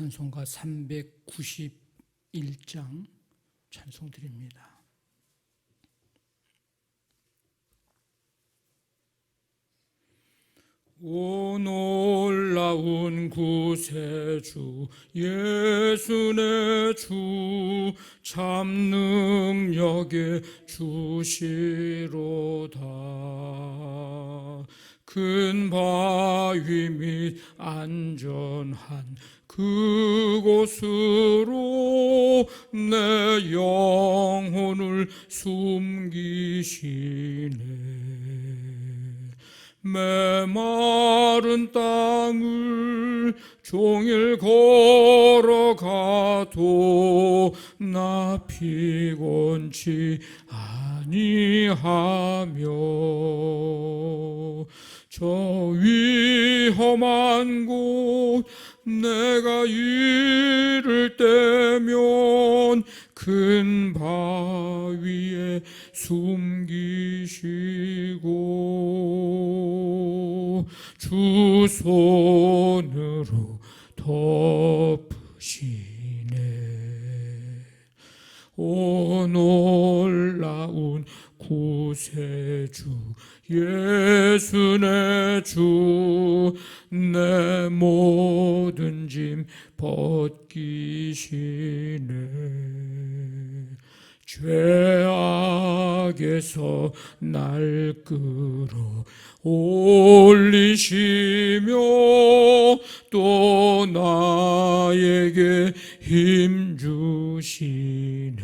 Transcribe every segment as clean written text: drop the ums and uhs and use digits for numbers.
찬송가 391장 찬송 드립니다. 오 놀라운 구세주 예수 내 주 참 능력의 주시로다. 큰 바위 및 안전한 그곳으로 내 영혼을 숨기시네. 메마른 땅을 종일 걸어가도 나 피곤치 아니하며 저 위험한 곳 내가 이를 때면 큰 바위에 숨기시고 주 손으로 덮으시네. 오 놀라운 구세주 예수 내 주 내 모든 짐 벗기시네. 죄악에서 날 끌어 올리시며 또 나에게 힘 주시네.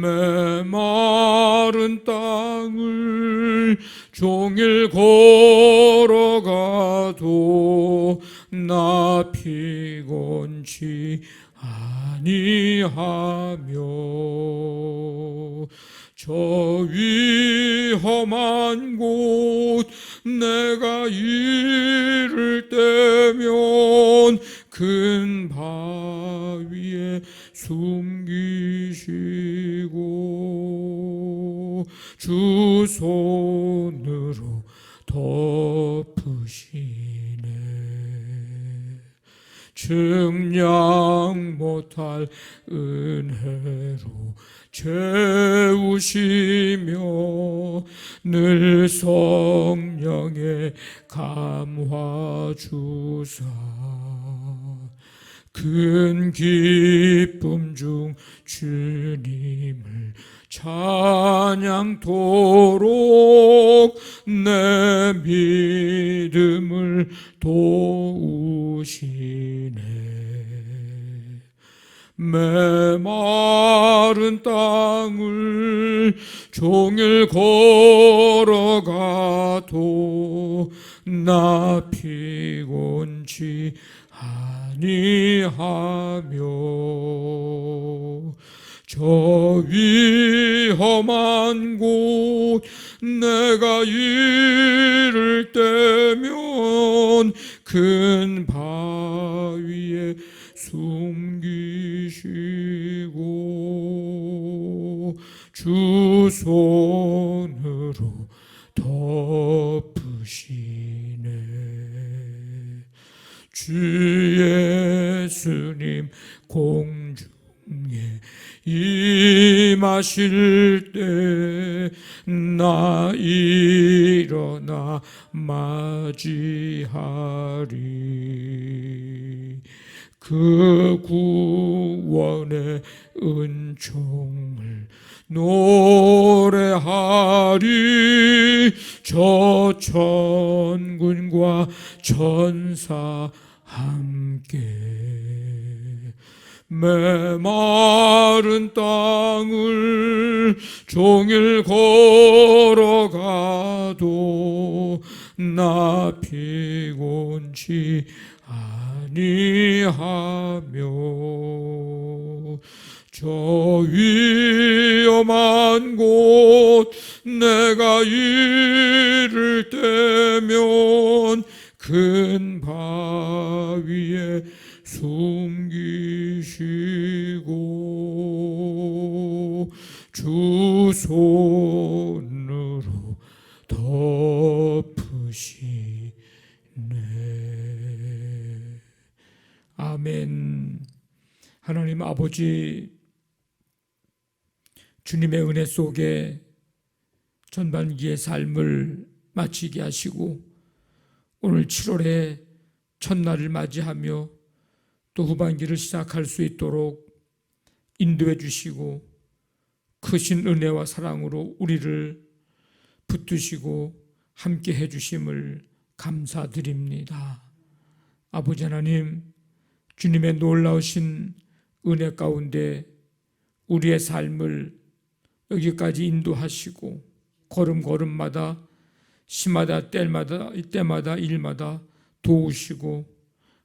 메마른 땅을 종일 걸어가도 나 피곤치 아니하며 저 위험한 곳 내가 이를 때면 큰 바위에 숨기시고 주 손으로 덮으시네. 측량 못할 은혜로 채우시며 늘 성령의 감화 주사 큰 기쁨 중 주님을 찬양토록 내 믿음을 도우시네. 메마른 땅을 종일 걸어가도 나 피곤치 아니하며 저 위험한 곳 내가 이를 때면 큰 바위에 숨기시고 주 손으로 덮으시네. 주 예수님 공중에 임하실 때 나 일어나 맞이하리. 그 구원의 은총을 노래하리. 저 천군과 천사 함께 메마른 땅을 종일 걸어가도 나 피곤치 아니하며 저 위험한 곳 내가 이를 때면 큰 바위에 숨기시고 주 손으로 덮으시네. 아멘. 하나님 아버지, 주님의 은혜 속에 전반기의 삶을 마치게 하시고 오늘 7월의 첫날을 맞이하며 또 후반기를 시작할 수 있도록 인도해 주시고 크신 은혜와 사랑으로 우리를 붙드시고 함께 해 주심을 감사드립니다. 아버지 하나님, 주님의 놀라우신 은혜 가운데 우리의 삶을 여기까지 인도하시고 걸음걸음마다 시마다 때마다 일마다 도우시고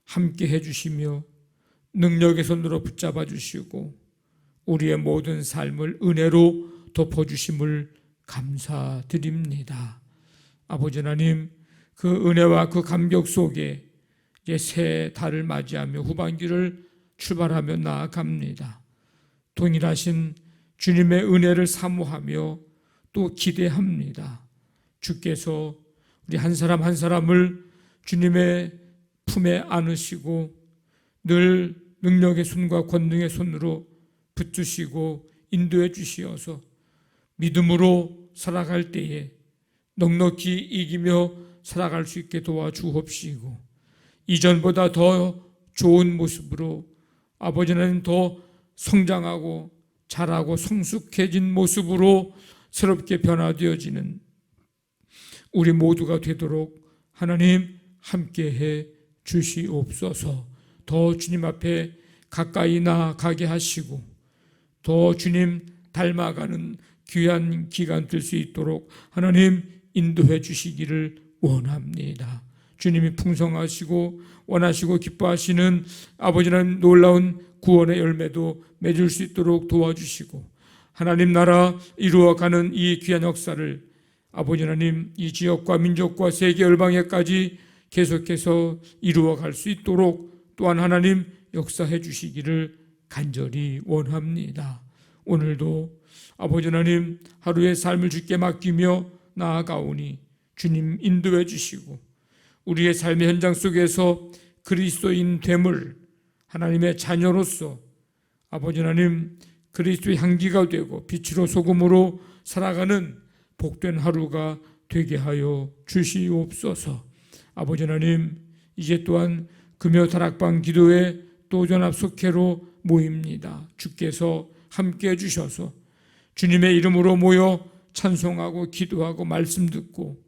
함께 해주시며 능력의 손으로 붙잡아 주시고 우리의 모든 삶을 은혜로 덮어주심을 감사드립니다. 아버지 하나님, 그 은혜와 그 감격 속에 이제 새 달을 맞이하며 후반기를 출발하며 나아갑니다. 동일하신 주님의 은혜를 사모하며 또 기대합니다. 주께서 우리 한 사람 한 사람을 주님의 품에 안으시고 늘 능력의 손과 권능의 손으로 붙드시고 인도해 주시어서 믿음으로 살아갈 때에 넉넉히 이기며 살아갈 수 있게 도와주옵시고 이전보다 더 좋은 모습으로 아버지는 더 성장하고 자라고 성숙해진 모습으로 새롭게 변화되어지는 우리 모두가 되도록 하나님 함께해 주시옵소서. 더 주님 앞에 가까이 나아가게 하시고 더 주님 닮아가는 귀한 기간 될 수 있도록 하나님 인도해 주시기를 원합니다. 주님이 풍성하시고 원하시고 기뻐하시는 아버지 하나님 놀라운 구원의 열매도 맺을 수 있도록 도와주시고 하나님 나라 이루어가는 이 귀한 역사를 아버지 하나님 이 지역과 민족과 세계 열방에까지 계속해서 이루어갈 수 있도록 또한 하나님 역사해 주시기를 간절히 원합니다. 오늘도 아버지 하나님 하루의 삶을 주께 맡기며 나아가오니 주님 인도해 주시고 우리의 삶의 현장 속에서 그리스도인 됨을 하나님의 자녀로서 아버지 하나님 그리스도의 향기가 되고 빛으로 소금으로 살아가는 복된 하루가 되게 하여 주시옵소서. 아버지 하나님 이제 또한 금요 다락방 기도회 또 전합 속회로 모입니다. 주께서 함께해 주셔서 주님의 이름으로 모여 찬송하고 기도하고 말씀 듣고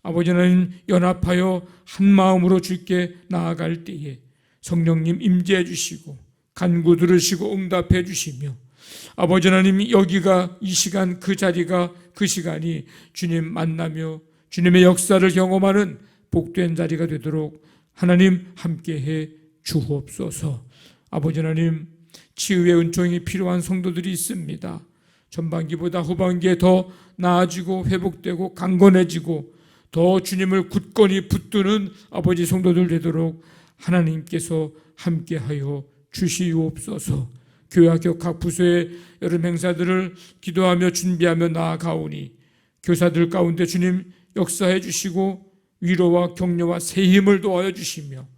아버지 하나님 연합하여 한 마음으로 주께 나아갈 때에 성령님 임재해 주시고 간구 들으시고 응답해 주시며 아버지 하나님 여기가 이 시간 그 자리가 그 시간이 주님 만나며 주님의 역사를 경험하는 복된 자리가 되도록 하나님 함께해 주옵소서. 아버지 하나님 치유의 은총이 필요한 성도들이 있습니다. 전반기보다 후반기에 더 나아지고 회복되고 강건해지고 더 주님을 굳건히 붙드는 아버지 성도들 되도록 하나님께서 함께하여 주시옵소서. 교회학교 각 부서의 여름 행사들을 기도하며 준비하며 나아가오니 교사들 가운데 주님 역사해 주시고 위로와 격려와 새 힘을 도와여 주시며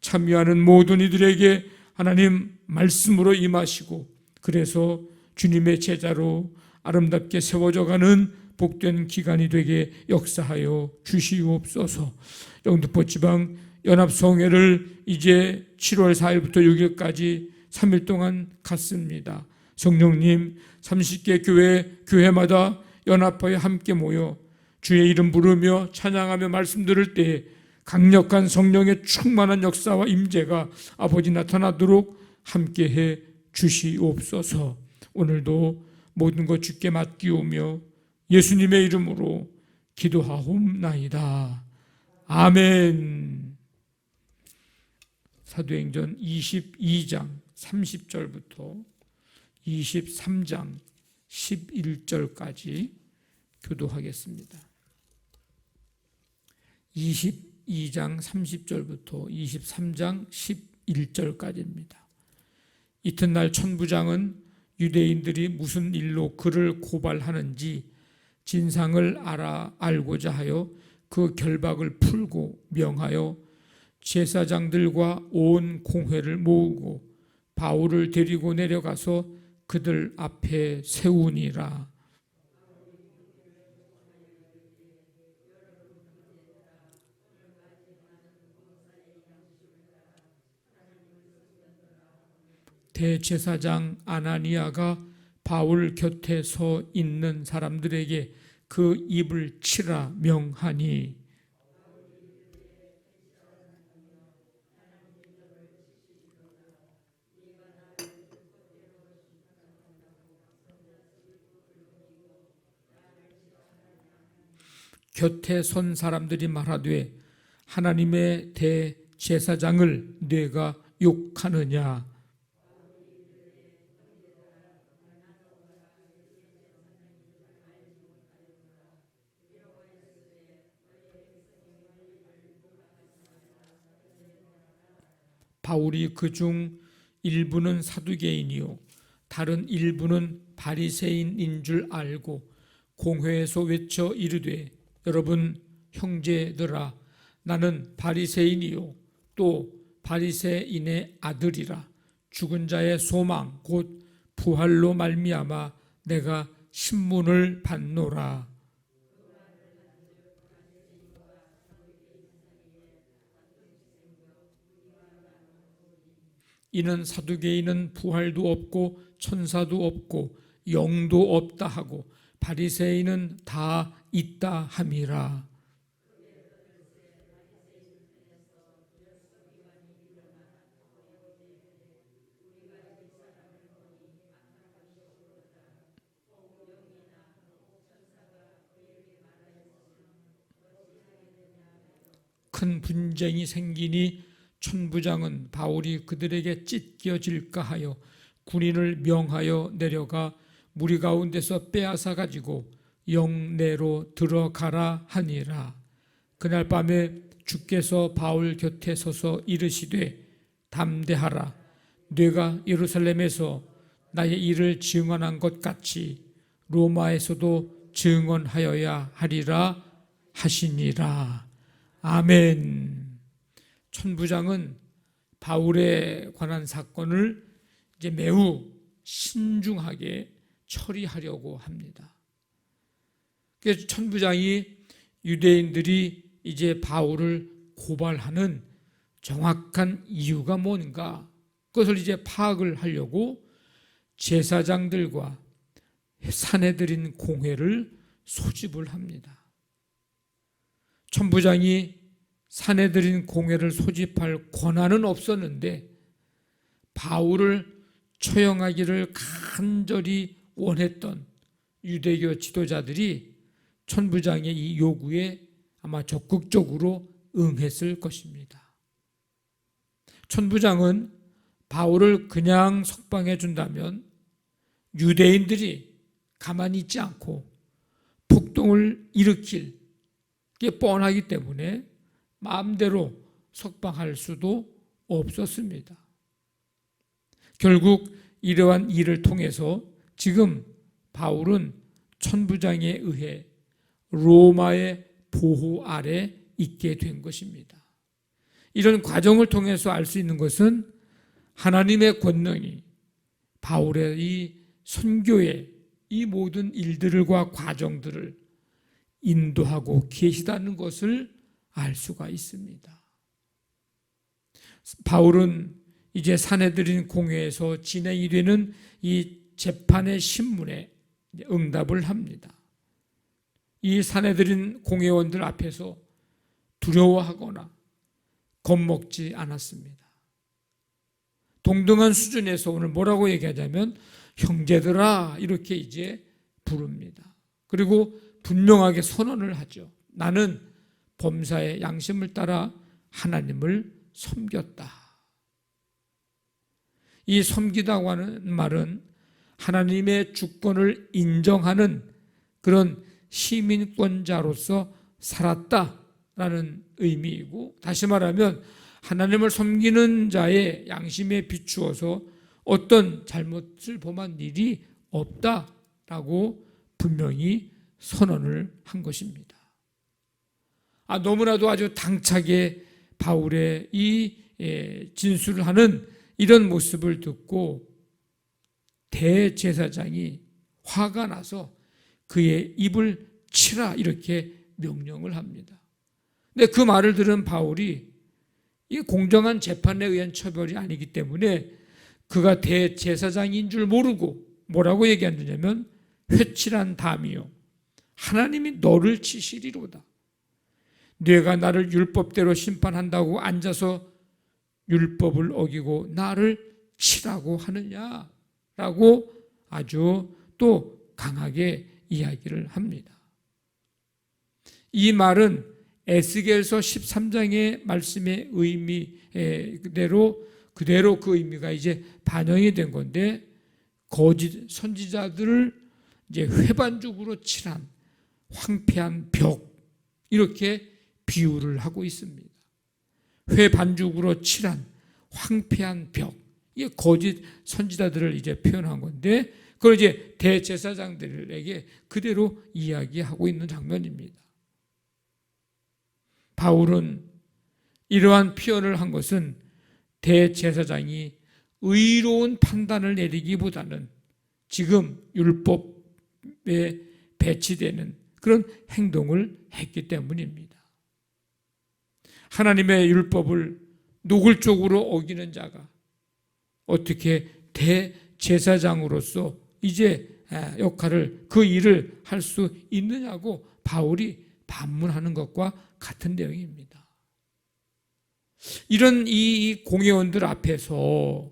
참여하는 모든 이들에게 하나님 말씀으로 임하시고 그래서 주님의 제자로 아름답게 세워져가는 복된 기간이 되게 역사하여 주시옵소서. 영등포 지방 연합성회를 이제 7월 4일부터 6일까지 3일 동안 갔습니다. 성령님 30개 교회마다 연합하여 함께 모여 주의 이름 부르며 찬양하며 말씀 들을 때에 강력한 성령의 충만한 역사와 임재가 아버지 나타나도록 함께해 주시옵소서. 오늘도 모든 것 주께 맡기오며 예수님의 이름으로 기도하옵나이다. 아멘. 사도행전 22장 30절부터 23장 11절까지 교도하겠습니다. 22장 30절부터 23장 11절까지입니다. 이튿날 천부장은 유대인들이 무슨 일로 그를 고발하는지 진상을 알고자 하여 그 결박을 풀고 명하여 제사장들과 온 공회를 모으고 바울을 데리고 내려가서 그들 앞에 세우니라. 대제사장 아나니아가 바울 곁에 서 있는 사람들에게 그 입을 치라 명하니, 곁에 선 사람들이 말하되 하나님의 대제사장을 네가 욕하느냐. 바울이 그중 일부는 사두개인이요 다른 일부는 바리새인인 줄 알고 공회에서 외쳐 이르되 여러분 형제들아, 나는 바리새인이요 또 바리새인의 아들이라. 죽은 자의 소망 곧 부활로 말미암아 내가 신문을 받노라. 이는 사두개인은 부활도 없고 천사도 없고 영도 없다 하고 바리새인은 다 있다 함이라. 큰 분쟁이 생기니 천부장은 바울이 그들에게 찢겨질까 하여 군인을 명하여 내려가 무리 가운데서 빼앗아 가지고 영내로 들어가라 하니라. 그날 밤에 주께서 바울 곁에 서서 이르시되 담대하라. 네가 예루살렘에서 나의 일을 증언한 것 같이 로마에서도 증언하여야 하리라 하시니라. 아멘. 천부장은 바울에 관한 사건을 이제 매우 신중하게 처리하려고 합니다. 그래서 천부장이 유대인들이 이제 바울을 고발하는 정확한 이유가 뭔가, 그것을 이제 파악을 하려고 제사장들과 사내들인 공회를 소집을 합니다. 천부장이 사내들인 공회를 소집할 권한은 없었는데 바울을 처형하기를 간절히 원했던 유대교 지도자들이 천부장의 이 요구에 아마 적극적으로 응했을 것입니다. 천부장은 바울을 그냥 석방해 준다면 유대인들이 가만히 있지 않고 폭동을 일으킬 게 뻔하기 때문에 마음대로 석방할 수도 없었습니다. 결국 이러한 일을 통해서 지금 바울은 천부장에 의해 로마의 보호 아래 있게 된 것입니다. 이런 과정을 통해서 알 수 있는 것은 하나님의 권능이 바울의 이 선교의 이 모든 일들과 과정들을 인도하고 계시다는 것을 알 수가 있습니다. 바울은 이제 사내들인 공회에서 진행이 되는 이 재판의 신문에 응답을 합니다. 이 사내들인 공회원들 앞에서 두려워하거나 겁먹지 않았습니다. 동등한 수준에서 오늘 뭐라고 얘기하자면 형제들아 이렇게 이제 부릅니다. 그리고 분명하게 선언을 하죠. 나는 범사의 양심을 따라 하나님을 섬겼다. 이 섬기다고 하는 말은 하나님의 주권을 인정하는 그런 시민권자로서 살았다라는 의미이고, 다시 말하면 하나님을 섬기는 자의 양심에 비추어서 어떤 잘못을 범한 일이 없다라고 분명히 선언을 한 것입니다. 너무나도 아주 당차게 바울의 이 진술을 하는 이런 모습을 듣고 대제사장이 화가 나서 그의 입을 치라 이렇게 명령을 합니다. 근데 그 말을 들은 바울이 이 공정한 재판에 의한 처벌이 아니기 때문에 그가 대제사장인 줄 모르고 뭐라고 얘기하느냐면 회칠한 담이요 하나님이 너를 치시리로다. 네가 나를 율법대로 심판한다고 앉아서 율법을 어기고 나를 치라고 하느냐라고 아주 또 강하게 이야기를 합니다. 이 말은 에스겔서 13장의 말씀의 의미 그대로 그 의미가 이제 반영이 된 건데 거짓 선지자들을 이제 회반죽으로 칠한 황폐한 벽 이렇게 비유를 하고 있습니다. 회반죽으로 칠한 황폐한 벽 이게 거짓 선지자들을 이제 표현한 건데 그걸 이제 대제사장들에게 그대로 이야기하고 있는 장면입니다. 바울은 이러한 표현을 한 것은 대제사장이 의로운 판단을 내리기보다는 지금 율법에 배치되는 그런 행동을 했기 때문입니다. 하나님의 율법을 노골적으로 어기는 자가 어떻게 대제사장으로서 이제 역할을 그 일을 할 수 있느냐고 바울이 반문하는 것과 같은 내용입니다. 이런 이 공회원들 앞에서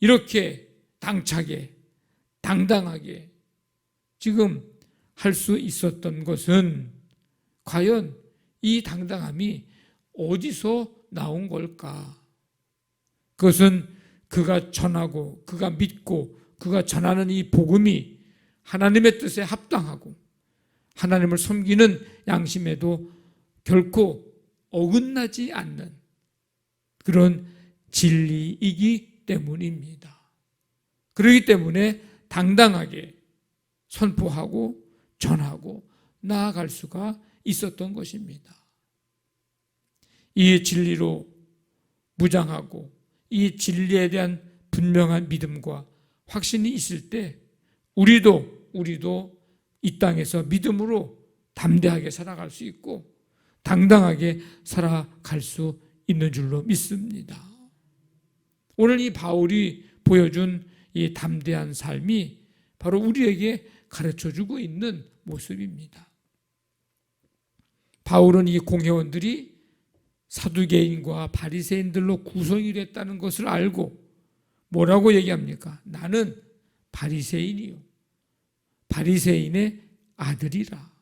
이렇게 당차게 당당하게 지금 할 수 있었던 것은 과연 이 당당함이 어디서 나온 걸까? 그것은 그가 전하고 그가 믿고 그가 전하는 이 복음이 하나님의 뜻에 합당하고 하나님을 섬기는 양심에도 결코 어긋나지 않는 그런 진리이기 때문입니다. 그렇기 때문에 당당하게 선포하고 전하고 나아갈 수가 있었던 것입니다. 이 진리로 무장하고 이 진리에 대한 분명한 믿음과 확신이 있을 때 우리도 이 땅에서 믿음으로 담대하게 살아갈 수 있고 당당하게 살아갈 수 있는 줄로 믿습니다. 오늘 이 바울이 보여준 이 담대한 삶이 바로 우리에게 가르쳐주고 있는 모습입니다. 바울은 이 공회원들이 사두개인과 바리새인들로 구성이 됐다는 것을 알고 뭐라고 얘기합니까? 나는 바리새인이요 바리새인의 아들이라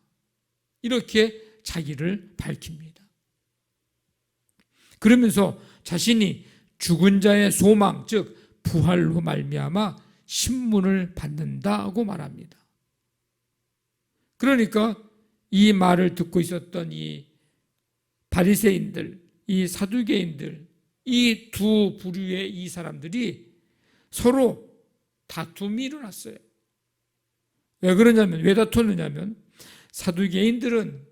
이렇게 자기를 밝힙니다. 그러면서 자신이 죽은 자의 소망 즉 부활로 말미암아 신문을 받는다고 말합니다. 그러니까 이 말을 듣고 있었던 이 바리새인들, 이 사두개인들, 이 두 부류의 이 사람들이 서로 다툼이 일어났어요. 왜 다투느냐면 사두개인들은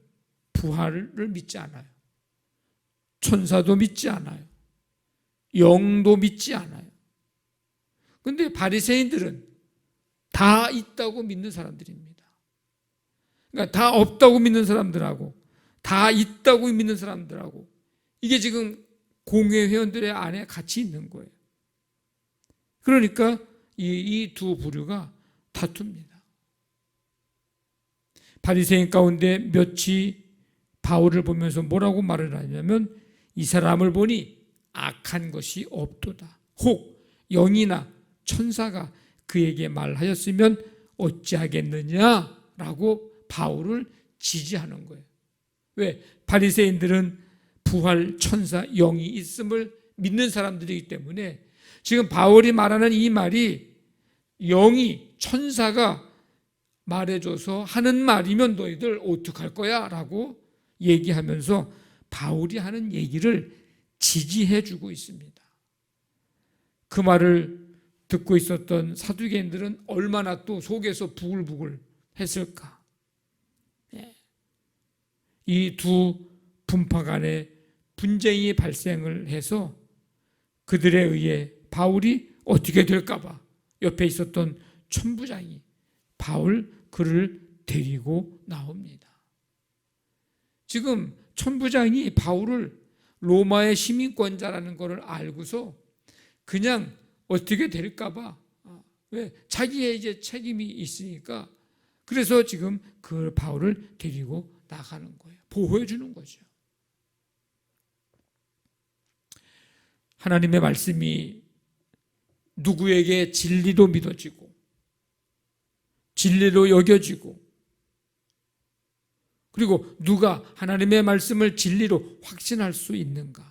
부활을 믿지 않아요. 천사도 믿지 않아요. 영도 믿지 않아요. 그런데 바리새인들은 다 있다고 믿는 사람들입니다. 그러니까 다 없다고 믿는 사람들하고 다 있다고 믿는 사람들하고 이게 지금 공회 회원들의 안에 같이 있는 거예요. 그러니까 이 두 부류가 다툽니다. 바리새인 가운데 몇이 바울을 보면서 뭐라고 말을 하냐면 이 사람을 보니 악한 것이 없도다. 혹 영이나 천사가 그에게 말하였으면 어찌하겠느냐라고 바울을 지지하는 거예요. 왜? 바리새인들은 부활, 천사, 영이 있음을 믿는 사람들이기 때문에 지금 바울이 말하는 이 말이 영이, 천사가 말해줘서 하는 말이면 너희들 어떡할 거야? 라고 얘기하면서 바울이 하는 얘기를 지지해 주고 있습니다. 그 말을 듣고 있었던 사두개인들은 얼마나 또 속에서 부글부글 했을까? 이 두 분파 간의 분쟁이 발생을 해서 그들에 의해 바울이 어떻게 될까 봐 옆에 있었던 천부장이 그를 데리고 나옵니다. 지금 천부장이 바울을 로마의 시민권자라는 것을 알고서 그냥 어떻게 될까 봐, 왜? 자기의 이제 책임이 있으니까, 그래서 지금 그 바울을 데리고 나가는 거예요. 보호해 주는 거죠. 하나님의 말씀이 누구에게 진리로 믿어지고 진리로 여겨지고, 그리고 누가 하나님의 말씀을 진리로 확신할 수 있는가?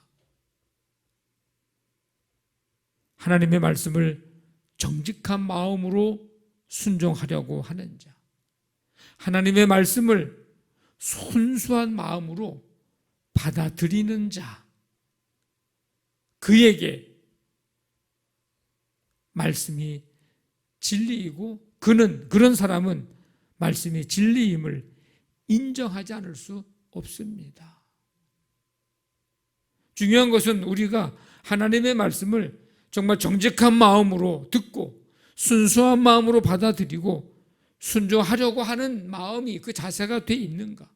하나님의 말씀을 정직한 마음으로 순종하려고 하는 자, 하나님의 말씀을 순수한 마음으로 받아들이는 자, 그에게 말씀이 진리이고 그런 사람은 말씀이 진리임을 인정하지 않을 수 없습니다. 중요한 것은 우리가 하나님의 말씀을 정말 정직한 마음으로 듣고 순수한 마음으로 받아들이고 순종하려고 하는 마음이, 그 자세가 돼 있는가?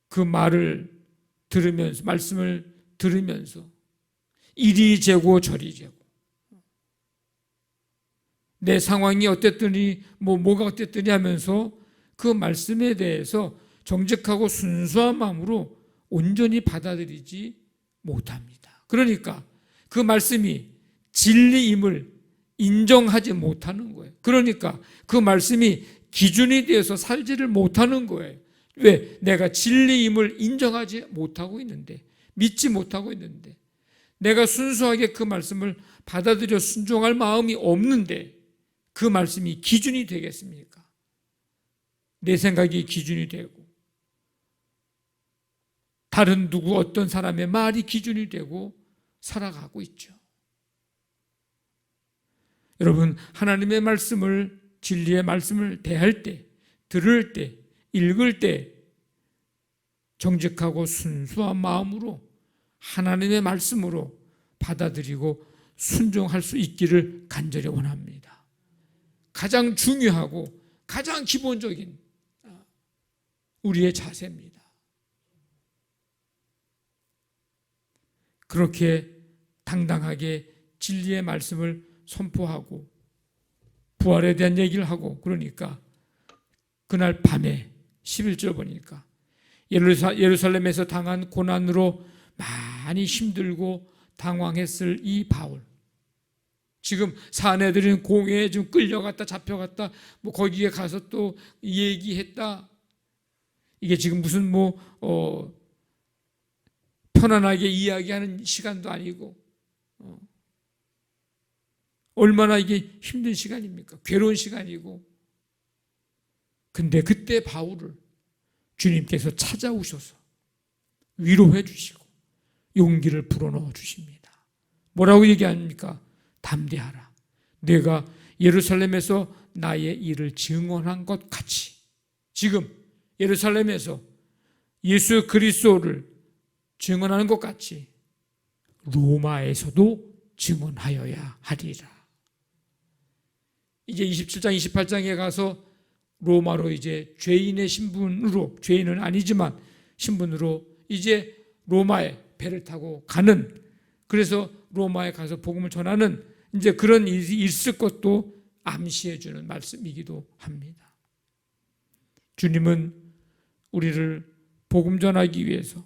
그 말을 들으면서, 말씀을 들으면서 이리 재고 저리 재고, 내 상황이 어땠더니 뭐가 어땠더니 하면서 그 말씀에 대해서 정직하고 순수한 마음으로 온전히 받아들이지 못합니다. 그러니까 그 말씀이 진리임을 인정하지 못하는 거예요. 그러니까 그 말씀이 기준이 되어서 살지를 못하는 거예요. 왜? 내가 진리임을 인정하지 못하고 있는데, 믿지 못하고 있는데, 내가 순수하게 그 말씀을 받아들여 순종할 마음이 없는데 그 말씀이 기준이 되겠습니까? 내 생각이 기준이 되고 다른 누구 어떤 사람의 말이 기준이 되고 살아가고 있죠. 여러분, 하나님의 말씀을, 진리의 말씀을 대할 때, 들을 때, 읽을 때 정직하고 순수한 마음으로 하나님의 말씀으로 받아들이고 순종할 수 있기를 간절히 원합니다. 가장 중요하고 가장 기본적인 우리의 자세입니다. 그렇게 당당하게 진리의 말씀을 선포하고 부활에 대한 얘기를 하고, 그러니까 그날 밤에 11절 보니까 예루살렘에서 당한 고난으로 많이 힘들고 당황했을 이 바울, 지금 사내들은 공회에 좀 끌려갔다 잡혀갔다 거기에 가서 또 얘기했다, 이게 지금 무슨 편안하게 이야기하는 시간도 아니고 얼마나 이게 힘든 시간입니까? 괴로운 시간이고. 근데 그때 바울을 주님께서 찾아오셔서 위로해 주시고 용기를 불어넣어 주십니다. 뭐라고 얘기합니까? 담대하라. 내가 예루살렘에서 나의 일을 증언한 것 같이 지금 예루살렘에서 예수 그리스도를 증언하는 것 같이 로마에서도 증언하여야 하리라. 이제 27장 28장에 가서 로마로 이제 죄인의 신분으로, 죄인은 아니지만 신분으로 이제 로마에 배를 타고 가는, 그래서 로마에 가서 복음을 전하는 이제 그런 일이 있을 것도 암시해 주는 말씀이기도 합니다. 주님은 우리를 복음 전하기 위해서,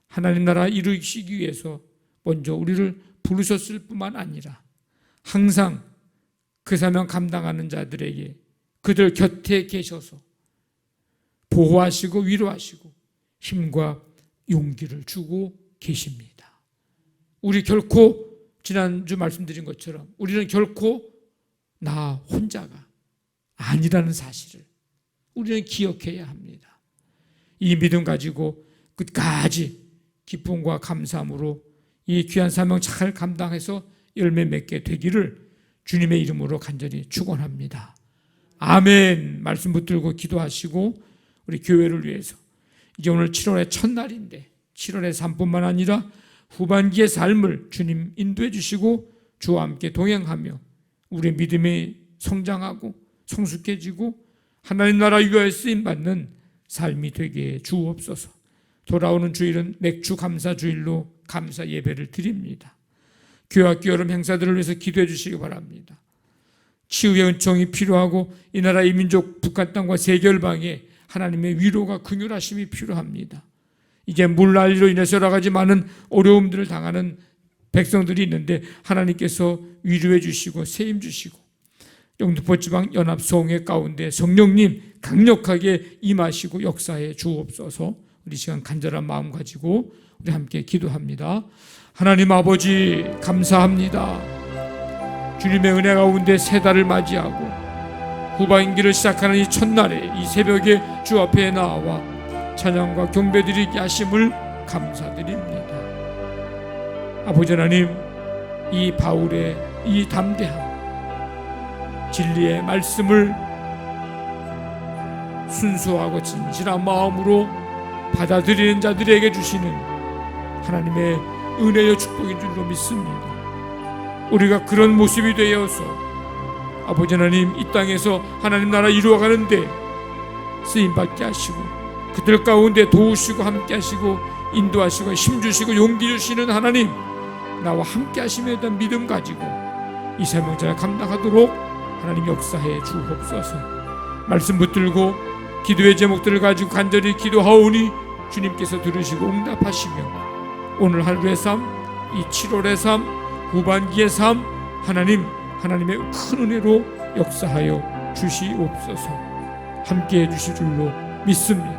하나님 나라 이루시기 위해서 먼저 우리를 부르셨을 뿐만 아니라 항상 그 사명 감당하는 자들에게 그들 곁에 계셔서 보호하시고 위로하시고 힘과 용기를 주고 계십니다. 우리 결코 지난주 말씀드린 것처럼 우리는 결코 나 혼자가 아니라는 사실을 우리는 기억해야 합니다. 이 믿음 가지고 끝까지 기쁨과 감사함으로 이 귀한 사명 잘 감당해서 열매 맺게 되기를 주님의 이름으로 간절히 축원합니다. 아멘. 말씀 붙들고 기도하시고 우리 교회를 위해서, 이제 오늘 7월의 첫날인데 7월의 삶뿐만 아니라 후반기의 삶을 주님 인도해 주시고 주와 함께 동행하며 우리의 믿음이 성장하고 성숙해지고 하나님 나라 위하여 쓰임받는 삶이 되게 주옵소서. 돌아오는 주일은 맥주 감사 주일로 감사 예배를 드립니다. 교회학교 여름 행사들을 위해서 기도해 주시기 바랍니다. 치유의 은총이 필요하고 이 나라 이 민족 북한 땅과 세계 열방에 하나님의 위로가 긍휼하심이 필요합니다. 이제 물난리로 인해서 여러 가지 많은 어려움들을 당하는 백성들이 있는데 하나님께서 위로해 주시고 세임 주시고 영등포 지방 연합 소홍회 가운데 성령님 강력하게 임하시고 역사해 주옵소서. 우리 시간 간절한 마음 가지고 우리 함께 기도합니다. 하나님 아버지 감사합니다. 주님의 은혜 가운데 새 달을 맞이하고 후반기를 시작하는 이 첫날에 이 새벽에 주 앞에 나와 찬양과 경배드리게 하심을 감사드립니다. 아버지 하나님, 이 바울의 이 담대함, 진리의 말씀을 순수하고 진실한 마음으로 받아들이는 자들에게 주시는 하나님의 은혜의 축복인 줄로 믿습니다. 우리가 그런 모습이 되어서 아버지 하나님 이 땅에서 하나님 나라 이루어가는데 쓰임받게 하시고 그들 가운데 도우시고 함께 하시고 인도하시고 힘주시고 용기 주시는 하나님, 나와 함께 하심에 대한 믿음 가지고 이 사명자를 감당하도록 하나님 역사해 주옵소서. 말씀 붙들고 기도의 제목들을 가지고 간절히 기도하오니 주님께서 들으시고 응답하시며 오늘 하루의 삶, 이 7월의 삶, 후반기의 삶 하나님의 큰 은혜로 역사하여 주시옵소서. 함께해 주실 줄로 믿습니다.